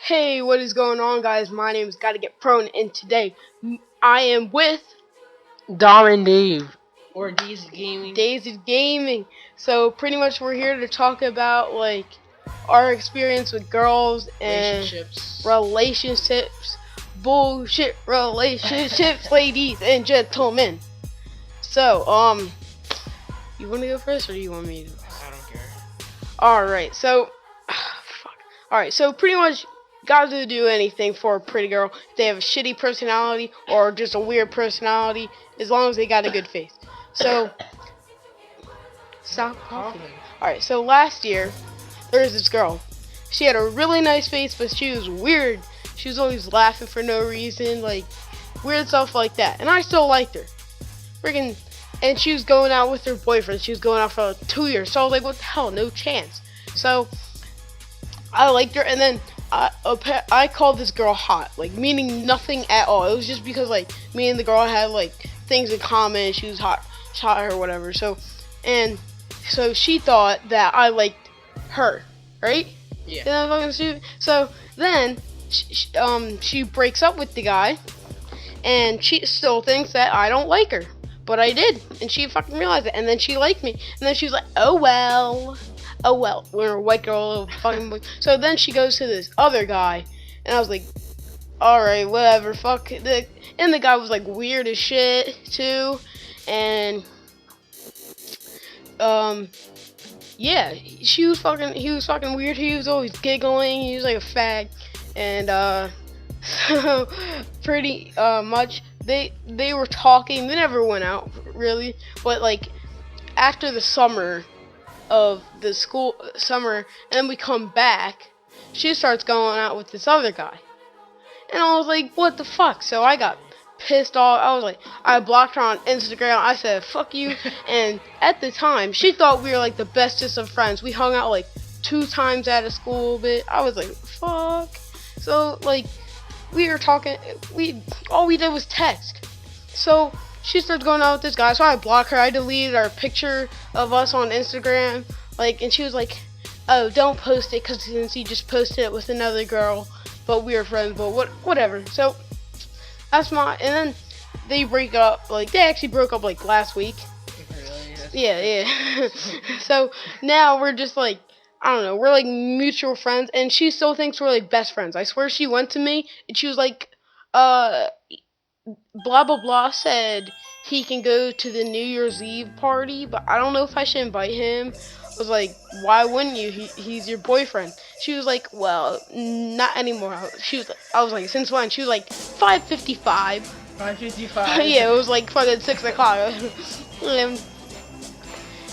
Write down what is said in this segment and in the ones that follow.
Hey, what is going on, guys? My name is GottaGetProne, and today I am with Dom and Dave, or Dazid Gaming. Dazid Gaming. So pretty much we're here to talk about our experience with girls and relationships, bullshit relationships, ladies and gentlemen. So you want to go first, or do you want me to? I don't care. All right, so fuck. All right, so pretty much. Guys will do anything for a pretty girl. If they have a shitty personality or just a weird personality, as long as they got a good face. So, stop coughing. Alright, so last year, there was this girl. She had a really nice face, but she was weird. She was always laughing for no reason, weird stuff like that. And I still liked her. And she was going out with her boyfriend. She was going out for 2 years. So I was like, what the hell, no chance. So, I liked her, and then I called this girl hot, meaning nothing at all. It was just because me and the girl had things in common. She was hot or whatever. So she thought that I liked her, right? Yeah. Isn't that fucking stupid? So then she breaks up with the guy, and she still thinks that I don't like her, but I did, and she fucking realized it. And then she liked me, and then she was like, oh well, we're a white girl, fucking boy. So then she goes to this other guy, and I was like, alright, whatever, fuck. And the guy was weird as shit too, and yeah, he was fucking weird. He was always giggling. He was like a fag, and so pretty much they were talking. They never went out really, but after the summer of the school summer, and then we come back, she starts going out with this other guy, and I was like, what the fuck? So I got pissed off. I blocked her on Instagram. I said, fuck you. And at the time, she thought we were the bestest of friends. We hung out 2 times out of school, but I was like, fuck. So we were talking, all we did was text. So she starts going out with this guy, so I blocked her. I deleted our picture of us on Instagram, and she was like, oh, don't post it, because since he just posted it with another girl, but we were friends, but whatever. So that's and then they break up, they actually broke up last week. Really? Yeah. So now we're just I don't know, we're mutual friends, and she still thinks we're best friends. I swear she went to me, and she was blah blah blah said he can go to the New Year's Eve party, but I don't know if I should invite him. I was like, why wouldn't you? He's your boyfriend. She was like, well, not anymore. I was like, since when? She was like, 5:55. 5:55. Yeah, it was fucking 6 o'clock.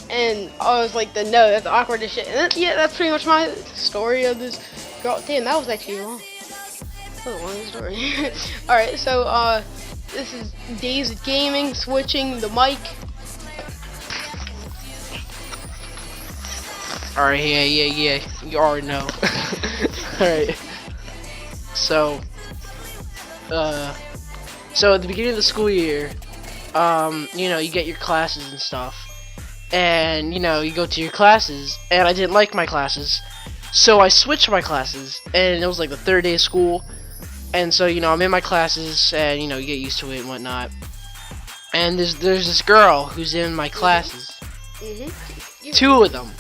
And I was like, no, that's awkward as shit. And yeah, that's pretty much my story of this girl. Damn, that was actually long. That was a long story. Alright, so this is Dazid Gaming, switching the mic. Alright, yeah. You already know. Alright. So at the beginning of the school year, you get your classes and stuff. And, you go to your classes, and I didn't like my classes. So I switched my classes, and it was the 3rd day of school. And so, I'm in my classes, and, you get used to it and whatnot. And there's this girl who's in my classes. Mm-hmm. 2 of them.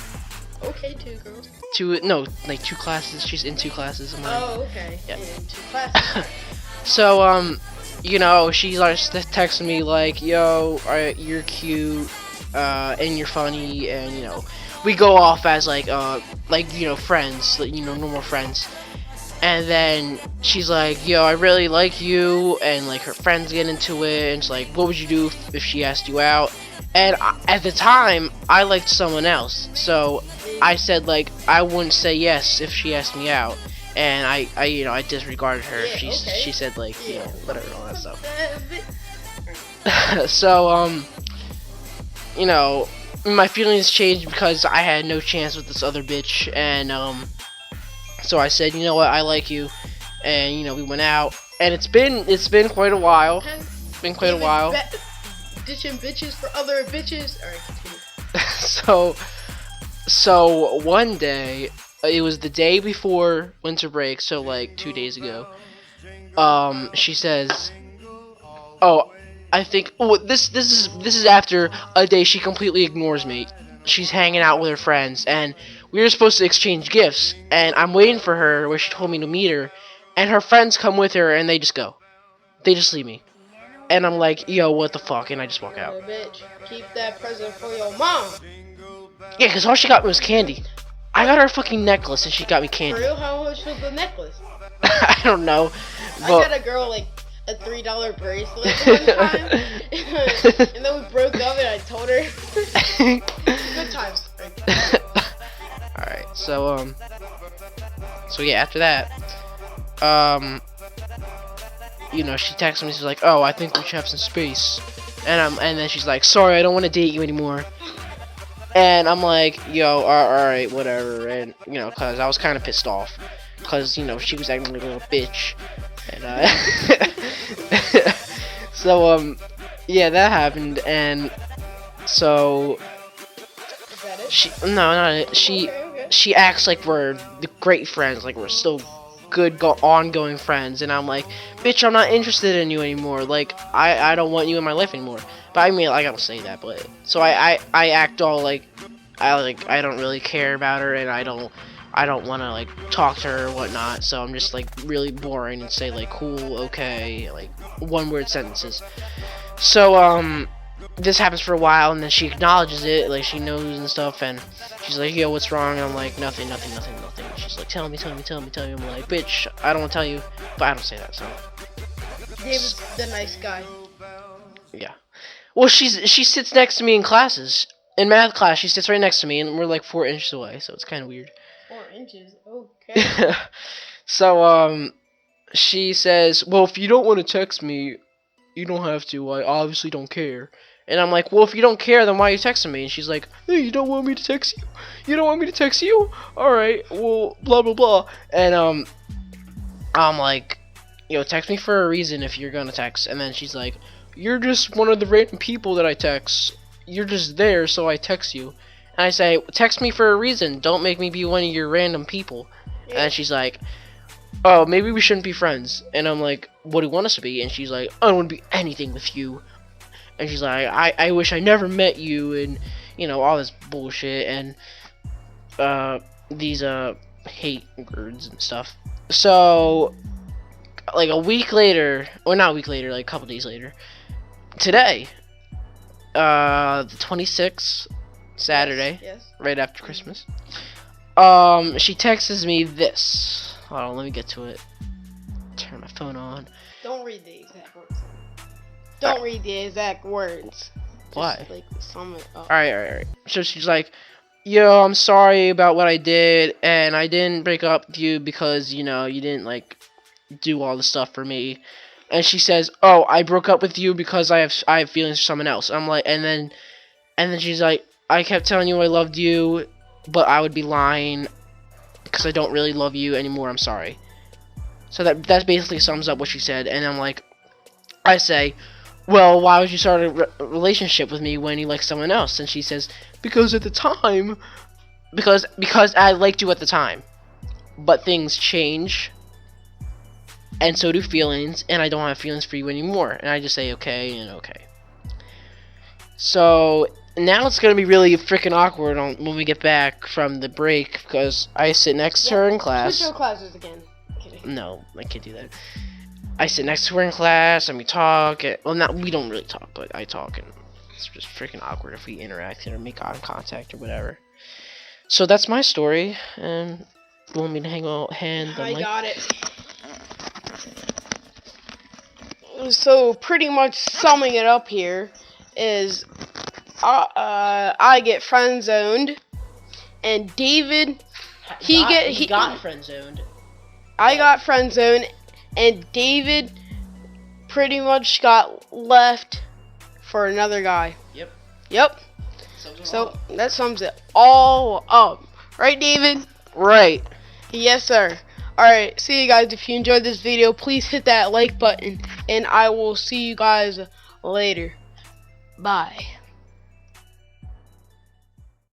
Okay, 2 girls. 2 classes. She's in 2 classes. Oh, okay. Yeah. In 2 classes. So, she's texting me yo, you're cute, and you're funny, and, we go off as friends, normal friends. And then she's like, yo, I really like you, and her friends get into it, and she's like, what would you do if she asked you out? And at the time, I liked someone else, so I said I wouldn't say yes if she asked me out, and I disregarded her. Yeah, She said yeah, whatever, all that stuff. So my feelings changed because I had no chance with this other bitch, and so I said, you know what, I like you, and we went out, and it's been quite a while. It's been quite a while. Ditching bitches for other bitches. Alright, continue. So one day, it was the day before winter break, so like 2 days ago. She says, "Oh, I think this is after a day she completely ignores me. She's hanging out with her friends, and we were supposed to exchange gifts. And I'm waiting for her where she told me to meet her, and her friends come with her, and they just go. They just leave me. And I'm like, yo, what the fuck? And I just walk out. Bitch, keep that present for your mom. Yeah, because all she got me was candy. I got her a fucking necklace, and she got me For candy. real? How much was the necklace? I don't know. I But got a girl like a $3 bracelet one time, and then we broke up, and I told her. Good times. Alright, so yeah, after that, she texted me. She's like, "Oh, I think we should have some space," and then she's like, "Sorry, I don't want to date you anymore." And I'm like, "Yo, alright, whatever." And cause I was kind of pissed off, cause she was acting like a little bitch, and so yeah, that happened, and so she acts like we're the great friends, like we're still good ongoing friends, and I'm like, bitch, I'm not interested in you anymore. Like I don't want you in my life anymore. But I mean, like, I don't say that, but so I act all like I don't really care about her, and I don't want to like talk to her or whatnot. So I'm just like really boring and say like cool, okay, like one word sentences. So this happens for a while, and then she acknowledges it, like she knows and stuff, and she's like, yo, what's wrong? And I'm like, nothing. And she's like, tell me. I'm like, bitch, I don't want to tell you, but I don't say that, so. David's the nice guy. Yeah. Well, she sits next to me in classes. In math class, she sits right next to me, and we're like 4 inches away, so it's kind of weird. 4 inches? Okay. So, she says, well, if you don't want to text me, you don't have to. I obviously don't care. And I'm like, well, if you don't care, then why are you texting me? And she's like, hey, you don't want me to text you? You don't want me to text you? Alright, well, blah, blah, blah. And, I'm like, text me for a reason if you're gonna text. And then she's like, you're just one of the random people that I text. You're just there, so I text you. And I say, text me for a reason. Don't make me be one of your random people. Yeah. And she's like, oh, maybe we shouldn't be friends. And I'm like, what do you want us to be? And she's like, I don't want to be anything with you. And she's like, I wish I never met you, and all this bullshit, and these hate words and stuff. So like a week later, or not a week later, like a couple days later, today, the 26th, Saturday, yes. Right after Christmas, she texts me this. Hold on, let me get to it. Turn my phone on. Don't read the exact words. Don't read the exact words. Just, why? Like, sum it up. Alright. So she's like, yo, I'm sorry about what I did, and I didn't break up with you because, you didn't, like, do all the stuff for me. And she says, oh, I broke up with you because I have feelings for someone else. I'm like, and then she's like, I kept telling you I loved you, but I would be lying because I don't really love you anymore. I'm sorry. So that basically sums up what she said. And I'm like, I say, well, why would you start a relationship with me when you like someone else? And she says, because at the time, because I liked you at the time, but things change, and so do feelings, and I don't have feelings for you anymore. And I just say okay and okay. So now it's gonna be really freaking awkward when we get back from the break, because I sit next to her in class. Switch your classes again. No, I can't do that. I sit next to her in class and we talk. We don't really talk, but I talk, and it's just freaking awkward if we interact or make eye contact or whatever. So that's my story, and you want me to hang out hand? I got it. So pretty much summing it up here is, I get friend zoned, and David he got friend zoned. I got friend zoned, and David pretty much got left for another guy. Yep. So that sums it all up. Right, David? Right. Yes, sir. Alright, see you guys. If you enjoyed this video, please hit that like button, and I will see you guys later. Bye.